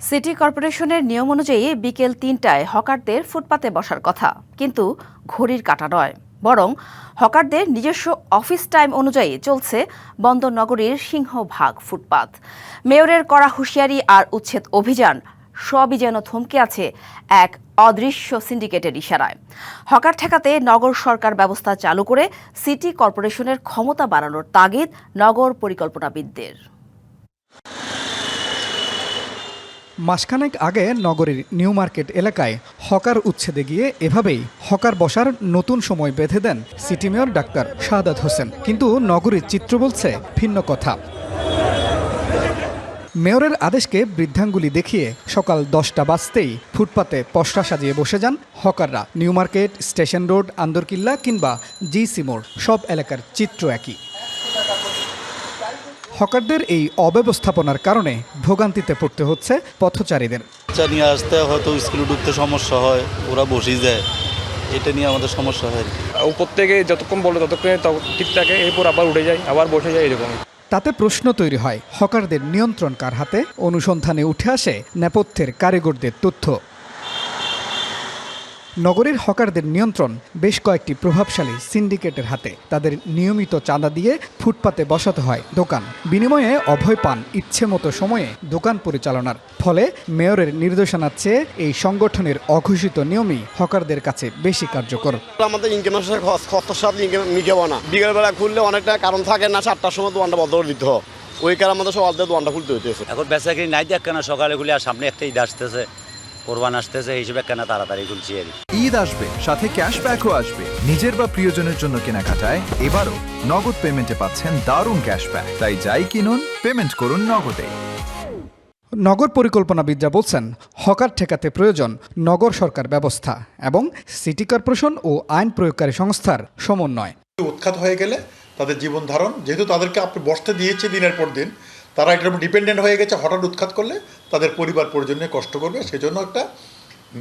City কর্পোরেশনের নিয়ম অনুযায়ী বিকেল ৩টায় হকারদের ফুটপাতে বসার কথা, কিন্তু ঘড়ির কাঁটা নয়, বরং হকারদের নিজস্ব অফিস টাইম অনুযায়ী চলছে বন্দর নগরীর সিংহভাগ ফুটপাত। মেয়রের কড়া হুঁশিয়ারি আর উচ্ছেদ অভিযান সবই যেন থমকে আছে এক অদৃশ্য সিন্ডিকেটের ইশারায়। হকার ঠেকাতে নগর সরকার ব্যবস্থা চালু করে সিটি কর্পোরেশনের ক্ষমতা বাড়ানোর তাগিদ নগর পরিকল্পনাবিদদের। মাসখানেক আগে নগরীর নিউ মার্কেট এলাকায় হকার উচ্ছেদে গিয়ে এভাবেই হকার বসার নতুন সময় বেঁধে দেন city mayor doctor Shahadat Hossain. কিন্তু নগরীর চিত্র বলছে ভিন্ন কথা। মেয়রের আদেশকে বৃদ্ধাঙ্গুলি দেখিয়ে সকাল 10টা বাজতেই ফুটপাতে পসরা সাজিয়ে বসে যান হকাররা। New Market, Station Road, Andarkilla কিংবা জিসি মোড়, সব এলাকার চিত্র একই। হকারদের এই অব্যবস্থাপনার কারণে ভোগান্তিতে পড়তে হচ্ছে পথচারীদের। নিয়ে আসতে হয়তো স্কুলে ঢুকতে সমস্যা হয়, ওরা বসেই যায়, এটা নিয়ে আমাদের সমস্যা হয়। উপর থেকে যতক্ষণ বলে ততক্ষণে ঠিক থাকে, এরপর আবার উঠে যায়, আবার বসে যায়, এরকম। তাতে প্রশ্ন তৈরি হয়, হকারদের নিয়ন্ত্রণ কার হাতে? অনুসন্ধানে উঠে আসে নেপথ্যের কারিগরদের তথ্য। নগরীর হকারদের নিয়ন্ত্রণ বেশ কয়েকটি প্রভাবশালী সিন্ডিকেটের হাতে। তাদের নিয়মিত চাঁদা দিয়ে ফুটপাতে বসাতে হয় দোকান, বিনিময়ে অভয় পান ইচ্ছে মতো সময়ে দোকান পরিচালনার। ফলে মেয়রের নির্দেশনার চেয়ে এই সংগঠনের অঘোষিত নিয়মই হকারদের কাছে বেশি কার্যকর। আমাদের ইনকামের খরচের সাথে মিটাবো না। বিকেলবেলা খুললে অনেকটা কারণ থাকে না, 7টার সময় দোকানটা বন্ধ করে দিতে হয়, ওই কারণে আমাদের সকাল থেকে দোকানটা খুলতে হইতেছে। এখন বেচাকিনি নাই দেখ কেন, সকালে খুলে আর সামনে একটা ঈদ আসতেছে, কোরবান আসতেছে, এই হিসেবে কেন তাড়াতাড়ি খুলছি। আর ঈদ আসবে, সাথে ক্যাশব্যাকও আসবে। নিজের বা প্রিয়জনের জন্য কেনাকাটায় এবারও নগদ পেমেন্টে পাচ্ছেন দারুণ ক্যাশব্যাক। তাই যাই কিনুন, পেমেন্ট করুন নগদে। নগর পরিকল্পনাবিদরা বলছেন, হকার ঠেকাতে প্রয়োজন নগর সরকার ব্যবস্থা এবং সিটি কর্পোরেশন ও আইন প্রয়োগকারী সংস্থার সমন্বয়। উৎখাত হয়ে গেলে তাদের জীবন ধারণ, যেহেতু তাদেরকে আপনি বসতে দিয়েছে দিনের পর দিন, তারা এটার উপর ডিপেন্ডেন্ট হয়ে গেছে, হঠাৎ উৎখাত করলে তাদের পরিবার পরিজন নিয়ে কষ্ট করবে। সেজন্য একটা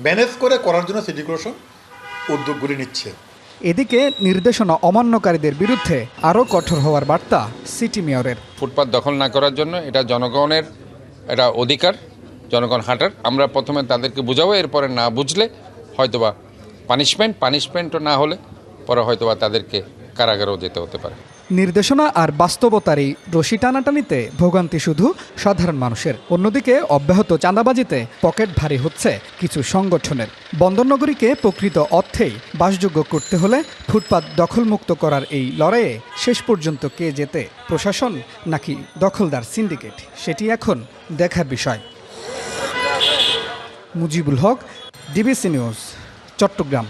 ম্যানেজ করে করার জন্য সিটি কর্পোরেশন উদ্যোগগুলি নিচ্ছে। এদিকে নির্দেশনা অমান্যকারীদের বিরুদ্ধে আরও কঠোর হওয়ার বার্তা সিটি মেয়রের। ফুটপাত দখল না করার জন্য এটা জনগণের এটা অধিকার, জনগণ হাঁটার। আমরা প্রথমে তাদেরকে বুঝাবো, এরপরে না বুঝলে হয়তোবা পানিশমেন্টও না হলে পরে হয়তোবা তাদেরকে কারাগারেও যেতে হতে পারে। নির্দেশনা আর বাস্তবতার এই রশি টানাটানিতে ভোগান্তি শুধু সাধারণ মানুষের। অন্যদিকে অব্যাহত চাঁদাবাজিতে পকেট ভারী হচ্ছে কিছু সংগঠনের। বন্দরনগরীকে প্রকৃত অর্থেই বাসযোগ্য করতে হলে ফুটপাত দখলমুক্ত করার এই লড়াইয়ে শেষ পর্যন্ত কে জেতে, প্রশাসন নাকি দখলদার সিন্ডিকেট, সেটি এখন দেখার বিষয়। Mujibul Haque, DBC news, Chittagong.